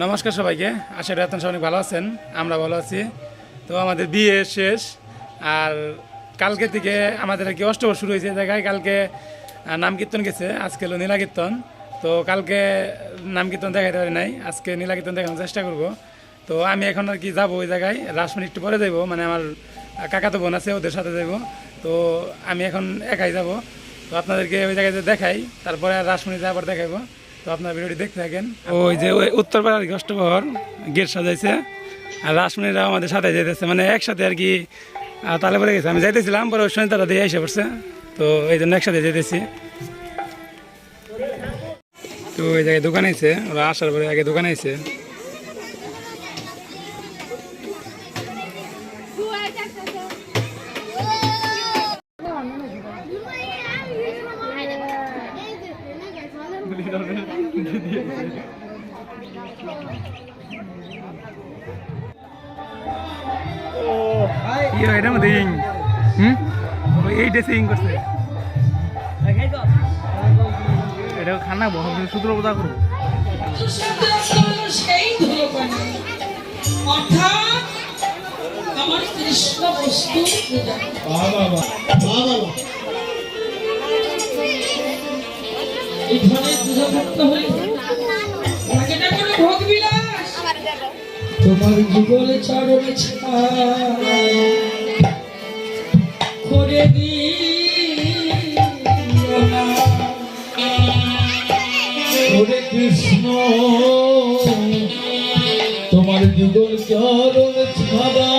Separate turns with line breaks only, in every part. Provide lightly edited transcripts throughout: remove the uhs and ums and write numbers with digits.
নমস্কার সবাইকে, আশা করি আপনারা অনেক ভালো আছেন। আমরা ভালো আছি। তো আমাদের বিয়ে শেষ, আর কালকে থেকে আমাদের আর কি অষ্টবর শুরু হয়েছে জায়গায়। কালকে নাম কীর্তন গেছে, আজকে হলো নীলা কীর্তন। তো কালকে নাম কীর্তন দেখাইতে পারি নাই, আজকে নীলা কীর্তন দেখানোর চেষ্টা করব। তো আমি এখন আর কি যাবো ওই জায়গায়, রাসমণি একটু পরে যাইব, মানে আমার কাকাতো বোন আছে ওদের সাথে যাইব। তো আমি এখন একাই যাব। তো আপনাদেরকে ওই জায়গায় দেখাই, তারপরে আর রাসমণি আবার দেখাইবো। তো আপনার ভিডিওটি দেখতে থাকেন। ওই যে ওই উত্তরপাড়ার অষ্টপ্রহর গেট সাজাইছে, আর রাসমণিরাও আমাদের সাথে যাইতেছে, মানে একসাথে আর কি তালে পরে গেছে। আমি যাইতেছিলাম, পরে ওই সময় তারা দিয়ে এসে পড়ছে, তো এই জন্য একসাথে যেতেছি। তো ওই জায়গায় দোকান আছে, ওরা আসার পরে আগে দোকান আছে। এটা মধ্যে এইটা সিং করছে, এটা খানা সূত্র বোঝা করবো।
আমার কৃষ্ণ বস্তু এখানে পূজা করতে হলে এটা কোনো ভোগ বিলাস তোমার যুগল চরণে করে দিও না ওরে কৃষ্ণ তোমার যুগল চরণে ছাড়া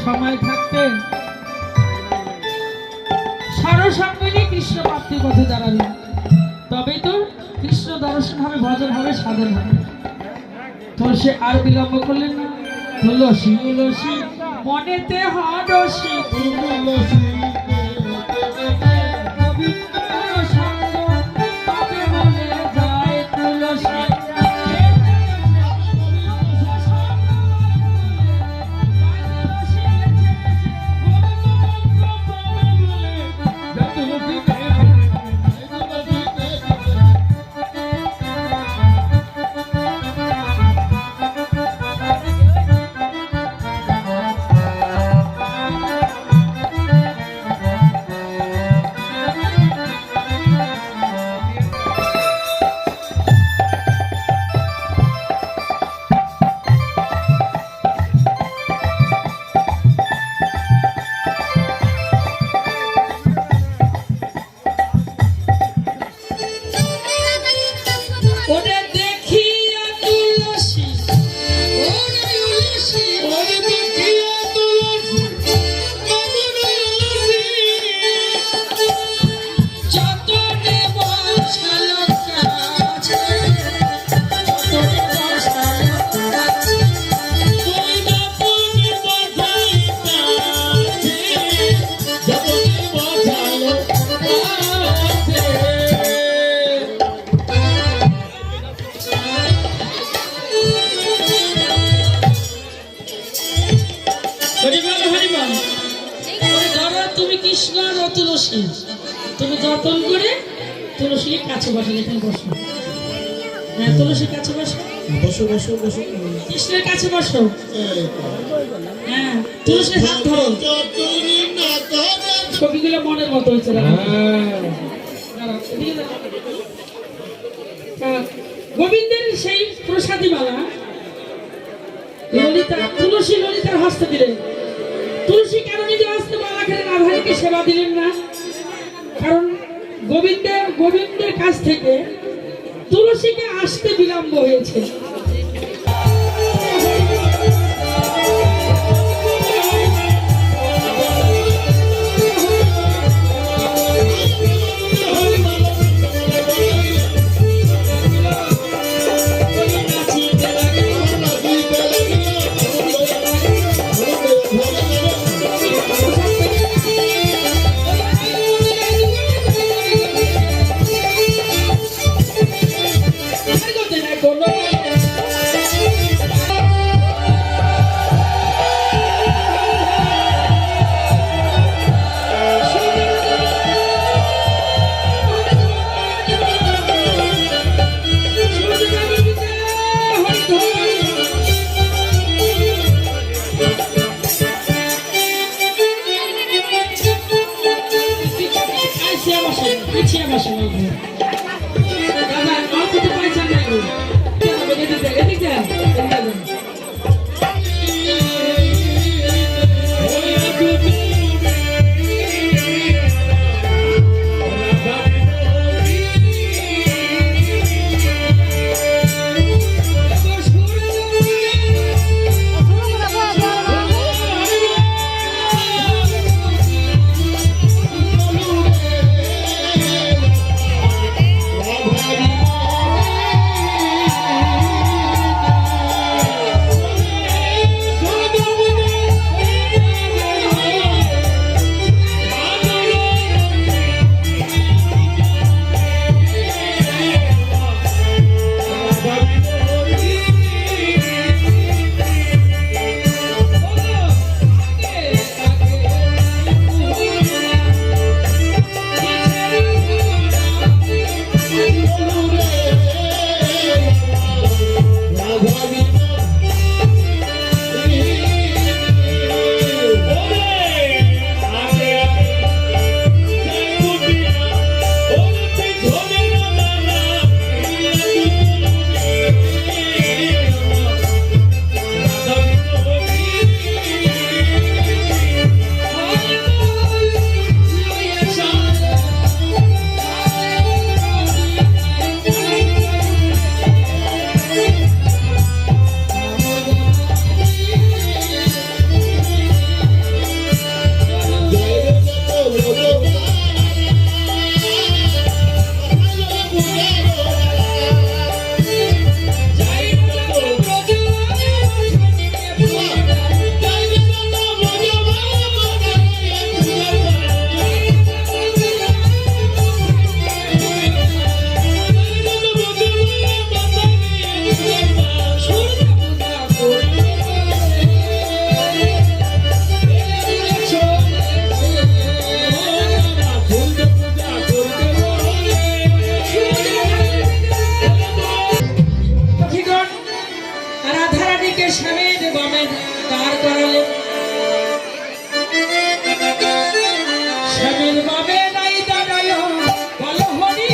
সময় থাকতে সারসঙ্গিনী কৃষ্ণ প্রাপ্তির পথে দাঁড়াবি, তবেই তো কৃষ্ণ দর্শন হবে, ভজন হবে, সাধন হবে। তো সে আর বিলম্ব করলেন না। তুলসী তুলসী মনেতে হারসি তুলসী তুমি যতন করে তুলসীর কাছে বসে, এখানে বসো। হ্যাঁ, তুলসীর কাছে বসো, বসো বসো বসো, কৃষ্ণের কাছে বসো। হ্যাঁ, তুলসীর হাত ধরো। ছবিগুলো মনের মতো হয়েছে। গোবিন্দের সেই প্রসাদী মালা ললিতা, তুলসী ললিতার হস্তে দিলেন। তুলসী কেন নিজে হস্তে মালা খেলেন, রাধাকে সেবা দিলেন না? কারণ গোবিন্দের কাছ থেকে তুলসীকে আসতে বিলম্ব হয়েছে। স্বামীর বামে দাঁড় করালে, স্বামীর বামে নাই দাঁড়ায় বলো হরি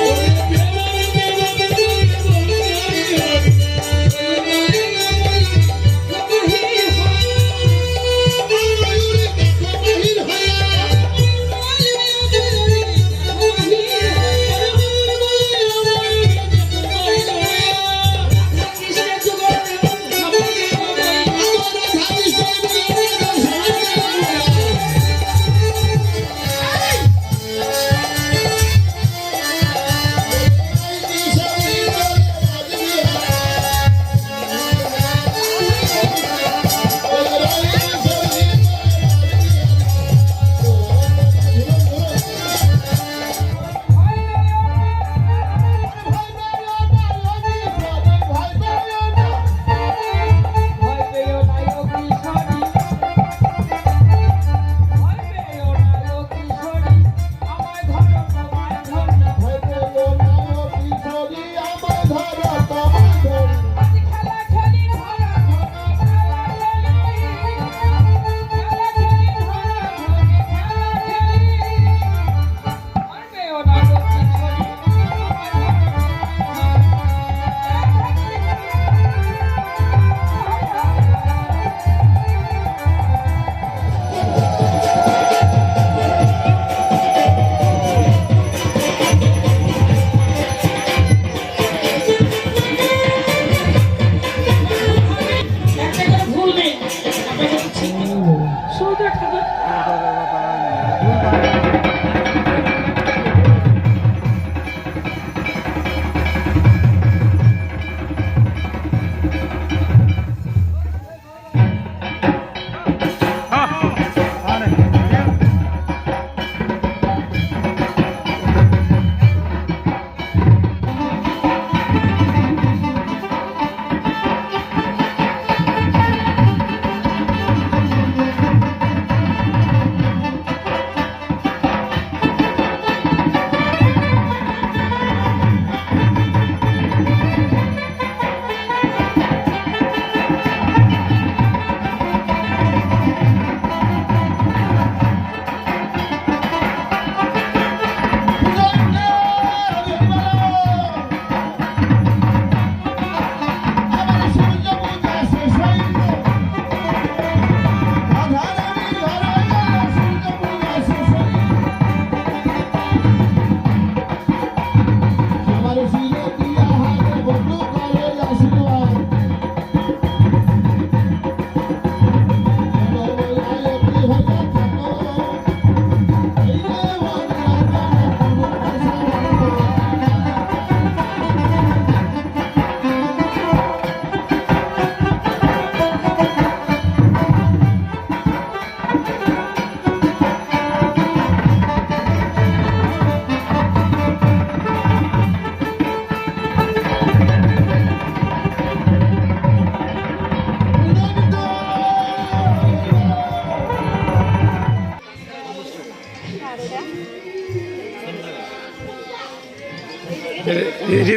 Oh,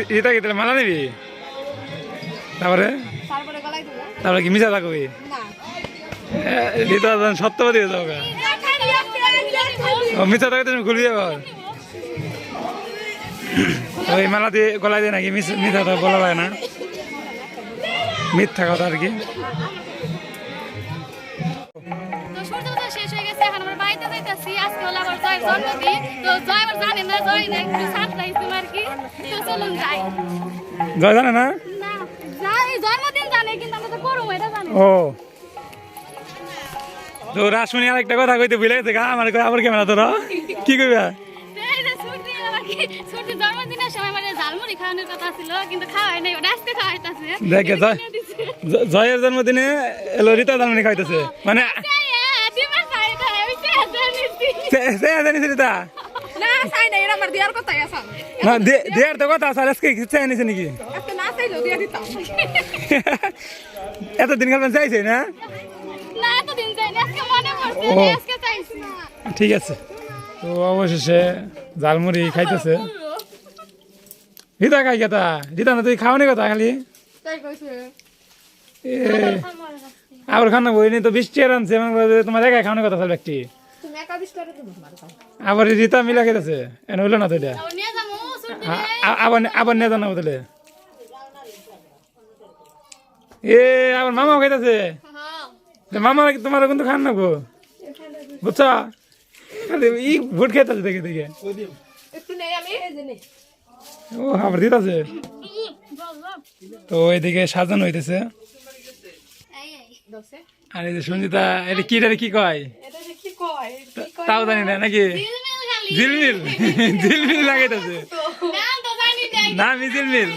রিতা কি তাহলে মালা নিবি তারপরে তারপরে কি মিশা থাকবি রিতা সত্যবাদী হয়ে যাবো মিশা থাকতে তুমি খুলবি আবার ওই মালা দিয়ে গলায় দিয়ে নাকি মিথ্যা তো বলা যায় না মিথ্যা কথা আর কি
শেষ হয়ে গেছে এখন আমরা বাড়িতে যাইতাছি আজকে হলো আমার জয়ের জন্মদিন তো জয় আমার জানে না জয় না একটু সারপ্রাইজ আর কি তো চলুন যাই
জয় জানে না
না যাই জন্মদিন জানে কিন্তু আমরা তো করবো এটা জানি
ও তো রাসমণি আর একটা কথা কইতে ভুলে গেছে গা আমার আবার ক্যামেরা তোরা কি কইবা
ছোট জন্মদিনের সময় মানে ঝালমুড়ি খাওয়ানোর কথা ছিল কিন্তু খাওয়াই নাই ওটা আজকে খাওয়াইতাছে
দেখে জয়ের জন্মদিনে এলো রিতা জানমণি খাইতেছে মানে জানিস রিতা
না চাই না এটা আমার দেওয়ার কথাই আছে
না দেয়ার তো কথা আছে আজকে চাই নিছে নাকি
আজকে না চাইলেও দিয়ে দিতাম
এতদিন খাবেন চাইছে না
না এতদিন চাইনি আজকে মনে পড়ছে
ও।
আজকে চাইছি
ঠিক আছে তো অবশেষে ঝালমুড়ি খাইতেছে রিতা খাই কথা রিতা না তুই খাওয়ানি কথা খালি
তাই কইছে
এ, আবার খানা বইনি তো 20 টাকা আনছে তোমার একাই খাওয়ানোর কথা চলবে একটি
তুমি একা বিশ টাকা দিবো তোমার কাছে
আবার রিতা মিলা খেতেছে এনে হইলো না তো এটা
আবার নিয়ে যাবো ছুটি
আবার নিয়ে জানাবো তাহলে এ আবার মামাও খাইতেছে
হ্যাঁ
মামা তোমার কিন্তু খান না গো বুঝছো খালি ই ভোট খাইতেছে দেখে দেখে
একটু নেই আমি এই যে নেই
ও আবার দিতেছে তো ওইদিকে সাজানো হইতেছে
এই এই দোসে
আর এই যে সঞ্জিতা এটা কি কয়
এটা যে কি কয়
তাও জানি না নাকি
দিলমিল খালি
ঝিলমিল ঝিলমিল লাগাইতেছে
না তো জানি নাই
না মিঝিলমিল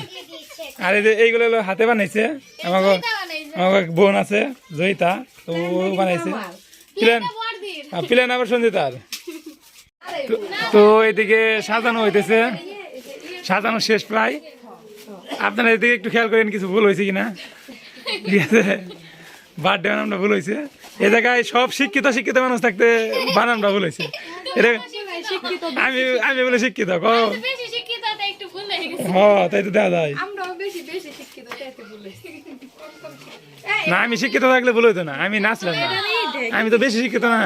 আর এই যে এইগুলো হলো হাতে বানাইছে আমাকে
এটা বানাইছে
আমার এক বোন আছে জয়িতা তো ও বানাইছে প্লেন
বড়দিন
প্লেন আবার সঞ্জিতার তো এদিকে সাজানো হইতেছে সাজানো শেষ প্রায় আপনারা এদিকে একটু খেয়াল করেন কিছু ভুল হয়েছে কিনা ঠিক আছে বার্থডে বানামটা ভুল হয়েছে এ জায়গায় সব শিক্ষিত মানুষ থাকতে বানামটা ভুল হয়েছে এটা
শিক্ষিত
আমি বলে শিক্ষিত ক
বেশি শিক্ষিত তাই একটু ভুল হয়ে গেছে
হ তাই তো দেখা যায়
আমরাও বেশি শিক্ষিত তাই একটু ভুল হয়েছে
না আমি শিক্ষিত থাকলে ভুল হইতো না আমি নাচলাম না আমি তো বেশি শিক্ষিত না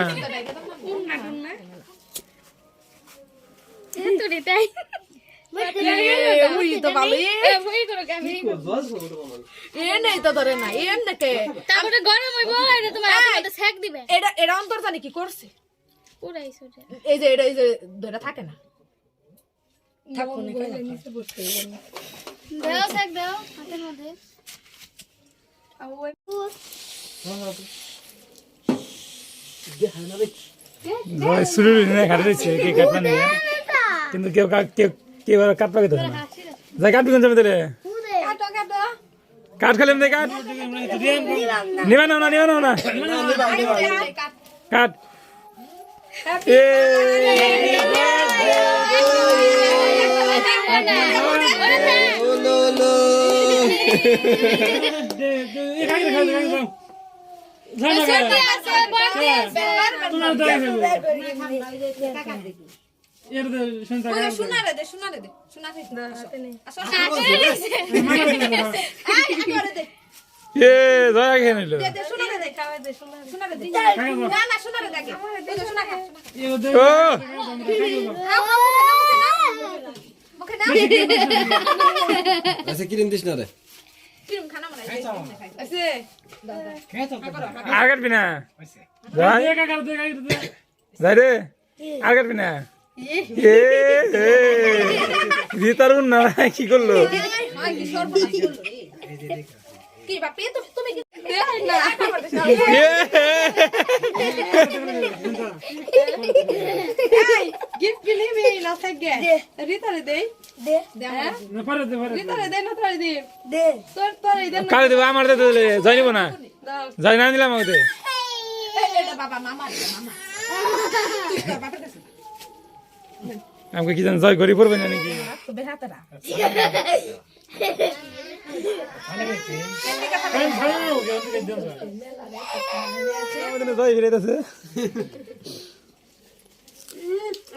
তো রেটাই
উই তো ভালো
ভই করো আমি
এ নেই তো ধরে না এম নাকি
তারপরে গরম হইবো এটা তোমার হাতের মধ্যে সেক দিবে
এটা অন্তর জানি কি করছে
পুরাই ছোট
এই যে ধরে থাকে না থাকুন
দাও সেক দাও হাতের মধ্যে
জয় শুরু খাটে দিচ্ছে কে কাটবা নিয়ে কিন্তু কেউ কেউ কাটবা কে ধরে না যাই কাটবি কোন জমি দিলে কাঠ খালি এমনি কাঠ নিবা না কাঠ এ
শোনারে দে শোনারে
এ জয়া খেয়ে নিল ও
আচ্ছা কিরম দিস না রে
আর কাটবি না যাই রে আর কাটবি না এ রিতার না কি করলো
কি বাপি তুমি গিফট নিবি না থাকে রিতারে দেই রিতারে দেই না তোরে দেই তোরে দেই
কালে দেবো আমার দিলে যাই নিব না যাই না নিলাম আমাকে
এটা বাবা মামা
আমাকে কি জান জয় ঘড়ি পড়বে না নাকি
তো বেহাতরা
জয় ফিরে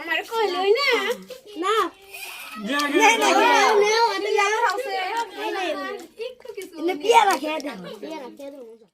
আমার কইলই না না না না না না